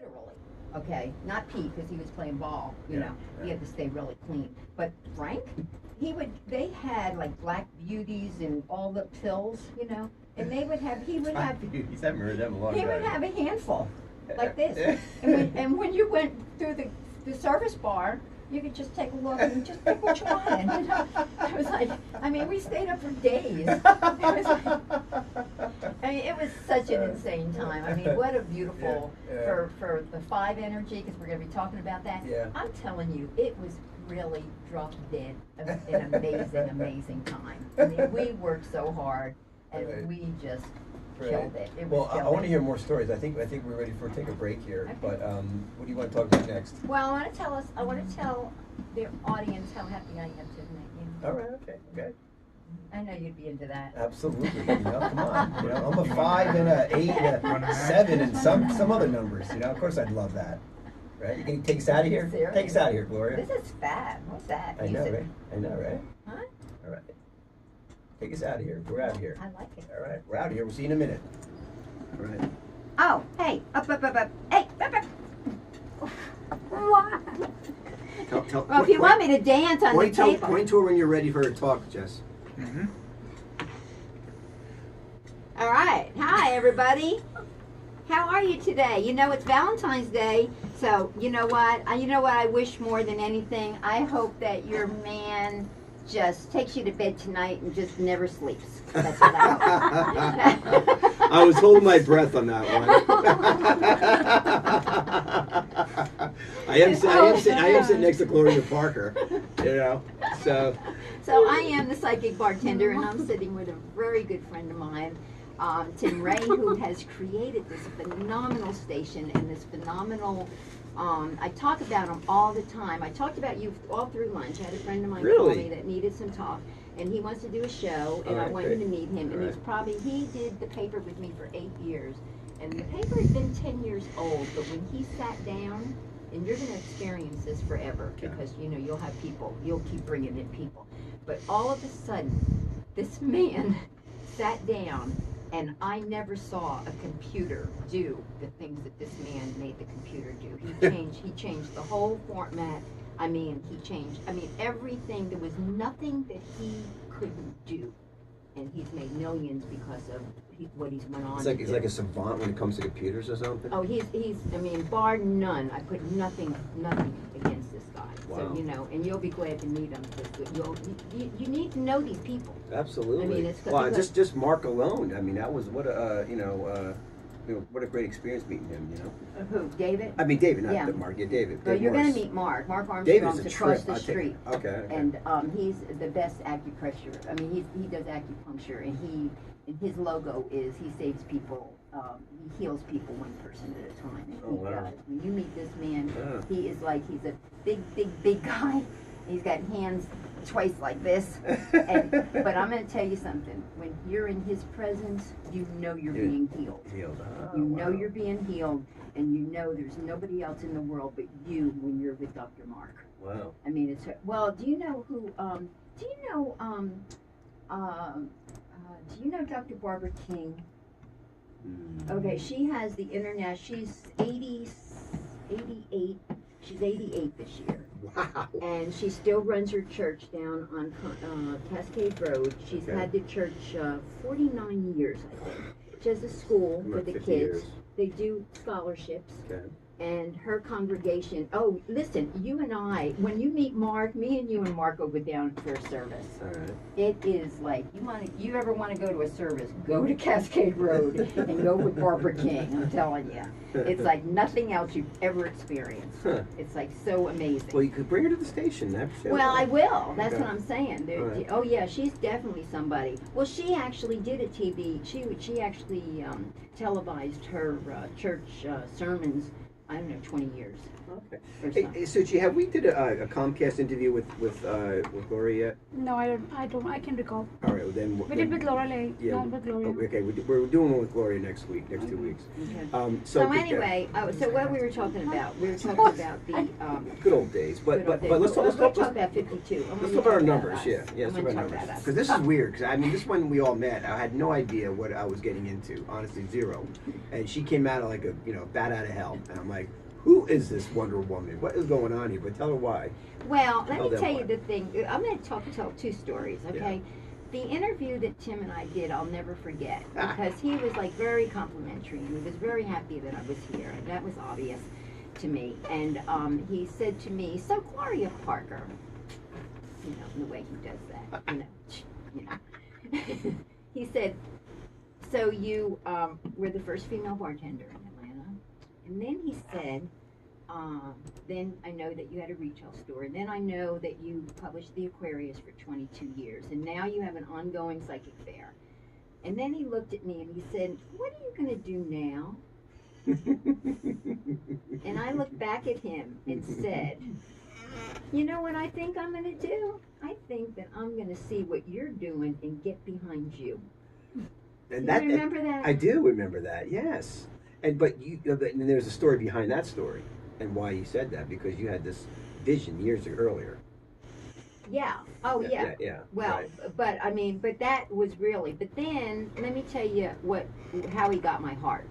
literally. Okay, not Pete because he was playing ball. You know, he had to stay really clean. But Frank, they had like Black Beauties and all the pills. You know, and he would have. Beauties, I haven't heard them a long time. He would have a handful, like this. and when you went through the service bar, you could just take a look and just pick what you wanted. You know? It was like, I mean, we stayed up for days. It was like, I mean, it was such an insane time. I mean, what a beautiful, for the 5 energy, because we're going to be talking about that. Yeah. I'm telling you, it was really drop dead, an amazing, amazing time. I mean, we worked so hard, and we just killed it. It was I want to hear more stories. I think we're ready for take a break here. Okay. But what do you want to talk about next? Well, I want to tell the audience how happy I am to meet you. All right. Okay. I know you'd be into that. Absolutely. You know, come on. You know, I'm a 5 and a 8 and a 7 and some other numbers. You know, of course I'd love that. Right? You can take us out of here. Serious? Take us out of here, Gloria. This is fab. What's that? I know, right? Huh? All right. Take us out of here. We're out of here. I like it. All right. We're out of here. We'll see you in a minute. All right. Oh, hey. Up. Hey, up. What? Well, if you want me to dance on the table. Point to her when you're ready for her to talk, Jess. Mm-hmm. All right. Hi, everybody. How are you today? You know, it's Valentine's Day, so you know what? I wish more than anything? I hope that your man just takes you to bed tonight and just never sleeps. That's what I hope. I was holding my breath on that one. I am sitting next to Gloria Parker, you know, so. So I am the psychic bartender, and I'm sitting with a very good friend of mine, Tim Ray, who has created this phenomenal station and this phenomenal. I talk about him all the time. I talked about you all through lunch. I had a friend of mine call me that needed some talk, and he wants to do a show, and I want you to meet him. And he did the paper with me for 8 years, and the paper had been 10 years old. But when he sat down, and you're going to experience this forever, because you know you'll keep bringing in people. But all of a sudden, this man sat down. And I never saw a computer do the things that this man made the computer do. He changed the whole format. I mean, everything. There was nothing that he couldn't do. And he's made millions because of what he's went on. He's like a savant when it comes to computers or something. Oh, he's bar none. I put nothing against this guy. Wow. So, you know, and you'll be glad to meet him, because you need to know these people. Absolutely. I mean, it's just Mark alone. I mean, that was what a great experience meeting him. You know. Who? David? I mean, David, not Mark. Yeah, David. Well, you're going to meet Mark. Mark Armstrong's across the street. Okay. And he's the best acupressure. I mean, he does acupuncture, and his logo is he saves people. He heals people one person at a time. And he does. When you meet this man, he's a big guy. He's got hands twice like this. But I'm going to tell you something. When you're in his presence, you know you're being healed. You know you're being healed, and you know there's nobody else in the world but you when you're with Dr. Mark. Wow. I mean, it's well. Do you know who? Do you know Dr. Barbara King? Okay, she has the internet. She's 88. She's 88 this year. Wow. And she still runs her church down on Cascade Road. She's had the church 49 years, I think. She has a school for the kids. Years. They do scholarships. Okay. And her congregation, oh, listen, you and I, when you meet Mark, me and you and Mark will go down for a service. All right. It is like, you ever want to go to a service, go to Cascade Road and go with Barbara King, I'm telling you. It's like nothing else you've ever experienced. Huh. It's like so amazing. Well, you could bring her to the station. Well, I will. That's what I'm saying. Right. Oh yeah, she's definitely somebody. Well, she actually did a TV. She actually televised her church sermons. I don't know, 20 years. Okay. Hey, Suchi, have we did a Comcast interview with Gloria yet? No, I don't. I can recall. All right, well then. We did with Lorelei, Yeah. not with Gloria. Oh, okay, we're doing one with Gloria next 2 weeks. Okay. So anyway, so what we were talking about? We were talking about the good old days. But let's talk about 52. Let's talk about our numbers. Yeah, let's talk about numbers. Because Because this is weird. Because I mean, this when we all met, I had no idea what I was getting into. Honestly, zero. And she came out of like a bat out of hell, and I'm like, Who is this Wonder Woman? What is going on here? But tell her why. Well, let Tell me them tell why. you the thing. I'm going to tell two stories, okay? The interview that Tim and I did, I'll never forget because he was like very complimentary and he was very happy that I was here, and that was obvious to me. And he said to me, "So Gloria Parker," you know, the way he does that, you know. He said, "So you were the first female bartender in Atlanta," and then he said. Then I know that you had a retail store, and then I know that you published the Aquarius for 22 years, and now you have an ongoing psychic fair. And then he looked at me and he said, "What are you going to do now?" And I looked back at him and said, "You know what I think I'm going to do? I think that I'm going to see what you're doing and get behind you." And Do you remember that? I do remember that. Yes. And there's a story behind that story. And why you said that, because you had this vision years earlier. Yeah. Oh, yeah. Yeah. Well, right. but I mean, but that was really. But then let me tell you how he got my heart.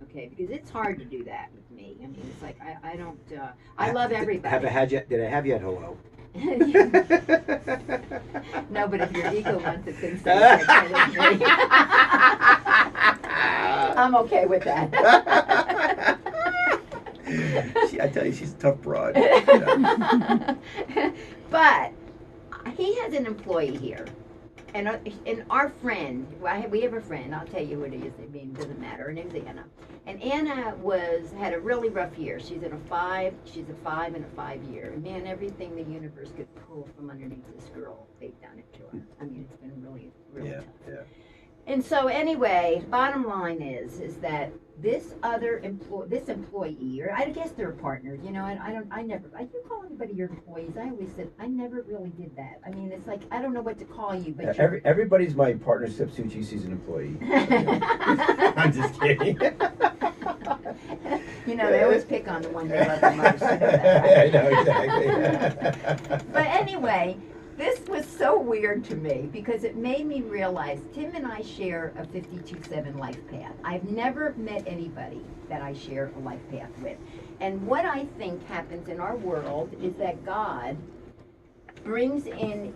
Okay, because it's hard to do that with me. I mean, it's like I don't. I love everybody. Did I have you at hello? No, but if your ego wants it, then say it. I'm okay with that. I tell you, she's a tough broad. But he has an employee here, and our friend. We have a friend. I'll tell you who it is. I mean, it doesn't matter. Her name's Anna, and Anna had a really rough year. She's a 5 in a 5 year. And man, everything the universe could pull from underneath this girl, they've done it to her. I mean, it's been really tough. Yeah. And so anyway, bottom line is that this employee, or I guess they're partners, you know, I you call anybody your employees? I always said, I never really did that. I mean, it's like, I don't know what to call you, but Everybody's my partner except Suchi. She's an employee. I'm just kidding. you know, they always pick on the one they love the most. You know that, I right? know, exactly. But anyway, this was so weird to me because it made me realize Tim and I share a 52-7 life path. I've never met anybody that I share a life path with. And what I think happens in our world is that God brings in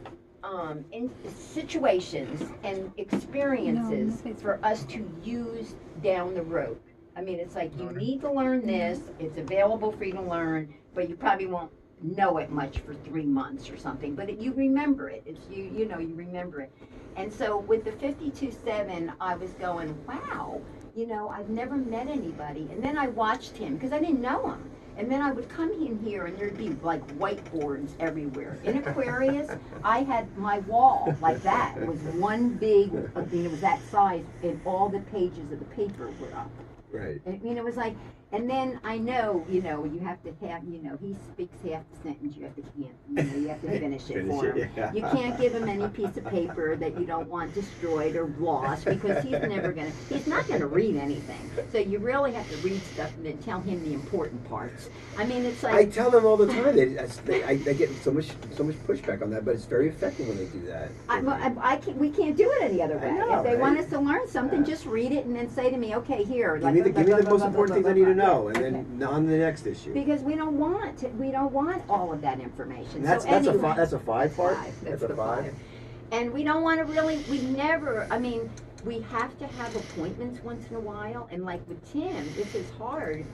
situations and experiences for us to use down the road. I mean, it's like you need to learn this, it's available for you to learn, but you probably won't know it much for 3 months or something, but you remember it. It's you remember it. And so with the 52-7, I was going, wow, you know, I've never met anybody. And then I watched him because I didn't know him. And then I would come in here and there'd be like whiteboards everywhere. In Aquarius, I had my wall like that. It was one big, I mean, it was that size, and all the pages of the paper were up. Right. I mean, it was like, and then I know, you know, you have to have, you know, he speaks half the sentence, you have to you have to finish it for him. Yeah. You can't give him any piece of paper that you don't want destroyed or lost because he's not gonna read anything. So you really have to read stuff and then tell him the important parts. I mean, it's like I tell them all the time. I get so much pushback on that, but it's very effective when they do that. we can't do it any other way. I know, If they right? want us to learn something, just read it and then say to me, okay, here. Give me the most important things I need to know, and then on to the next issue. Because we don't want all of that information. And that's anyway, that's a 5 part. That's a the 5. 5. And we don't want to we have to have appointments once in a while. And like with Tim, this is hard.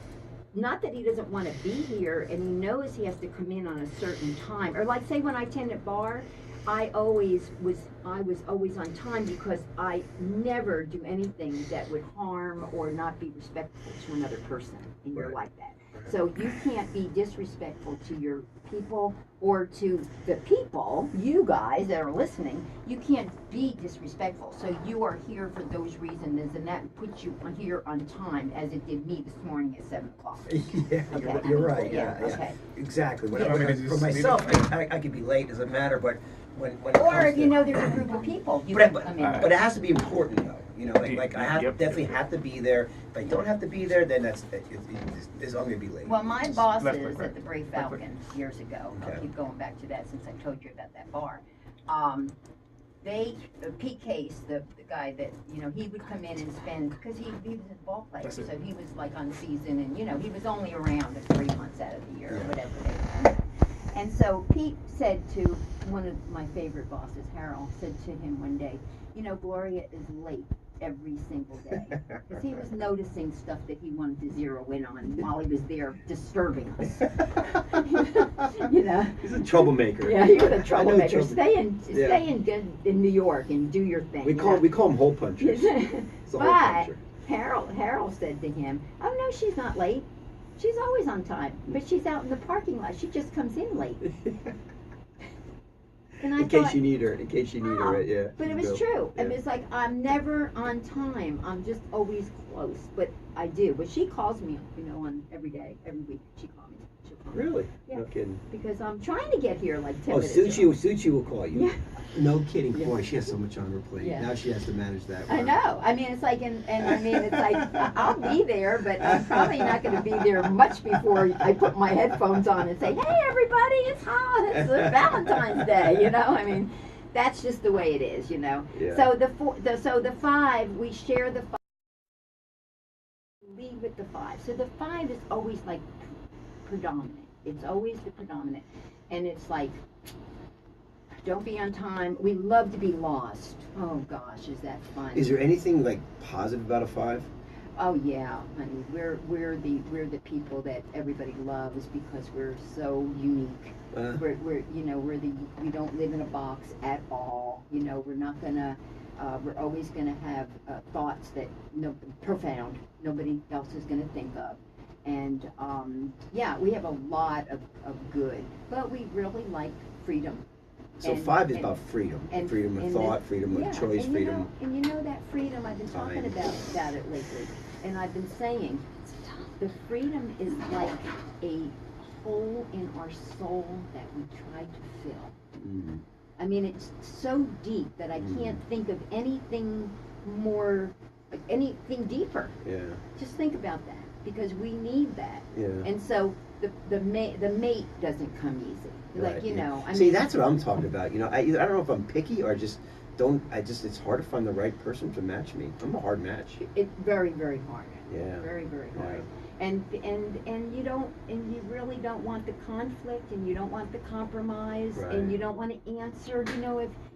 Not that he doesn't want to be here and he knows he has to come in on a certain time. Or like say when I attend at bar, I was always on time because I never do anything that would harm or not be respectful to another person, and you're like that. So you can't be disrespectful to your people or to the people, you guys that are listening. You can't be disrespectful. So you are here for those reasons, and that puts you here on time, as it did me this morning at 7 o'clock. Yeah, Okay. you're right. Yeah, Yeah. okay. Exactly. For myself, I could be late, doesn't matter, but when it Or comes if you to- know there's a group of people, you But, can come in. but it has to be important though, you know, like I definitely have to be there. If I don't have to be there, then I'm gonna be late. Well, my bosses Left, right, at the Brave Falcons years ago, I'll Okay. keep going back to that since I told you about that bar. Pete Case, the guy that, he would come in and spend, because he was a ball player, so he was like on season, and, he was only around 3 months out of the year, or whatever they were. And so Pete said to one of my favorite bosses, Harold, said to him one day, Gloria is late every single day. Because he was noticing stuff that he wanted to zero in on while he was there disturbing us. He's a troublemaker. Yeah, he was a troublemaker. Trouble. Stay in New York and do your thing. We call him hole punchers. He's a hole But puncher. Harold said to him, "Oh no, she's not late. She's always on time. But she's out in the parking lot. She just comes in late." And I in case thought, you need her, right? Yeah. but it was true. Yeah. It was like, I'm never on time. I'm just always close. But I do. But she calls me, on every day, every week. She calls me. She'll call me. Really? Yeah. No kidding. Because I'm trying to get here like 10 minutes. Suchi will call you. Yeah. No kidding. Yeah. Boy, she has so much on her plate. Yeah. Now she has to manage that. I know. I mean, it's like, and I mean, it's like, I'll be there, but I'm probably not going to be there much before I put my headphones on and say, "Hey, everybody, it's Valentine's Day." I mean, that's just the way it is, Yeah. So the 5, we share the 5. Lead with the 5. So the 5 is always like predominant. It's always the predominant, and it's like, don't be on time. We love to be lost. Oh gosh, is that fun? Is there anything like positive about a 5? Oh yeah, honey. We're the people that everybody loves because we're so unique. We don't live in a box at all. We're not gonna. We're always gonna have thoughts that profound. Nobody else is gonna think of. And we have a lot of good, but we really like freedom. So 5 is about freedom. Freedom of thought, freedom of choice, and freedom. And that freedom, I've been talking about it lately. And I've been saying, the freedom is like a hole in our soul that we try to fill. Mm. I mean, it's so deep that I can't think of anything more, anything deeper. Yeah. Just think about that, because we need that. Yeah. And so the mate doesn't come easy. Right, I See, mean, that's what I'm talking about. I don't know if I'm picky or just don't. It's hard to find the right person to match me. I'm a hard match. It's very, very hard. Yeah. Very, very hard. Yeah. And you really don't want the conflict, and you don't want the compromise, Right. and you don't want to answer.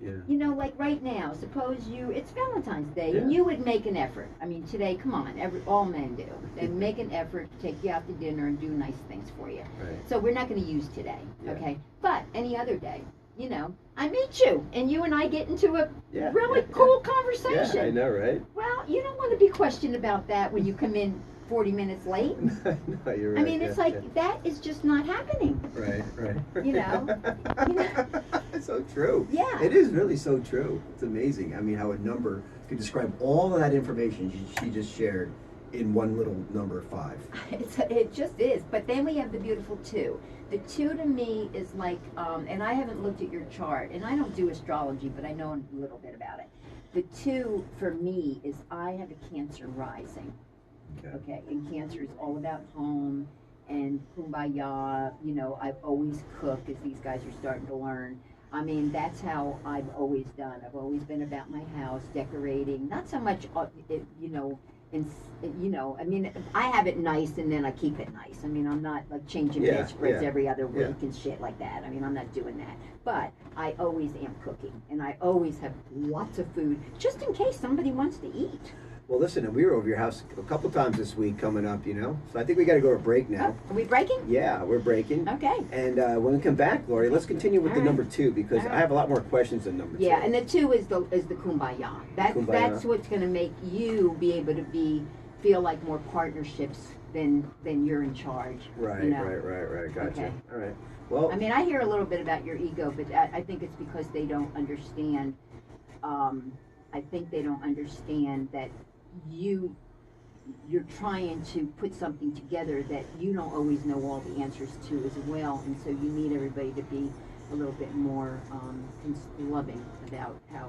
Yeah. Like right now, suppose it's Valentine's Day, and Yeah. you would make an effort. I mean, today, come on, all men do. They make an effort to take you out to dinner and do nice things for you. Right. So we're not going to use today, Yeah. okay? But any other day, I meet you, and you and I get into a Yeah, really yeah, cool Yeah, conversation. I know, right? Well, you don't want to be questioned about that when you come in 40 minutes late. No, you're right. I mean, it's that is just not happening. Right. It's so true. Yeah. It is really so true. It's amazing. I mean, how a number can describe all of that information she just shared in one little number 5. It just is. But then we have the beautiful 2. The 2 to me is like, and I haven't looked at your chart, and I don't do astrology, but I know a little bit about it. The 2 for me is I have a Cancer rising. Okay, and Cancer is all about home and kumbaya. I've always cooked, as these guys are starting to learn. I mean, that's how I've always done. I've always been about my house, decorating. Not so much, I mean, I have it nice and then I keep it nice. I mean, I'm not like changing bedspreads every other week and shit like that. I mean, I'm not doing that. But I always am cooking, and I always have lots of food, just in case somebody wants to eat. Well, listen, and we were over your house a couple times this week coming up, So I think we got to go to break now. Oh, are we breaking? Yeah, we're breaking. Okay. And when we come back, Gloria, let's continue with All the right. number 2 because All right. I have a lot more questions than number 2. Yeah, and the 2 is the kumbaya. That's what's going to make you be able to feel like more partnerships than you're in charge. Right. Gotcha. Okay. All right. Well, I mean, I hear a little bit about your ego, but I think it's because they don't understand. I think they don't understand that you're trying to put something together that you don't always know all the answers to as well, and so you need everybody to be a little bit more loving about how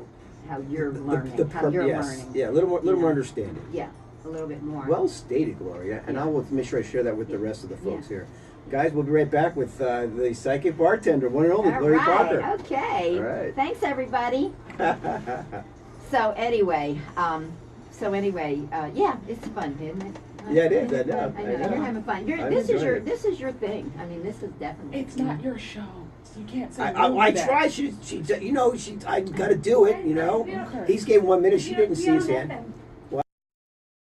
you're learning, learning. Yeah, a little more understanding. Yeah, a little bit more. Well stated, Gloria, and Yeah. I will make sure I share that with the rest of the folks Yeah. here. Guys, we'll be right back with the psychic bartender, one and only, All Gloria right, Parker. okay. All right. Thanks, everybody. So anyway, yeah, it's fun, isn't it? Yeah, it is, I Isn't it know, fun? I You're know. having fun. I'm This is enjoying it. this is your thing. I mean, this is definitely. It's not your show. So you can't say I that. tried. I got to do it. You know. Okay. He's gave 1 minute. She didn't see his hand.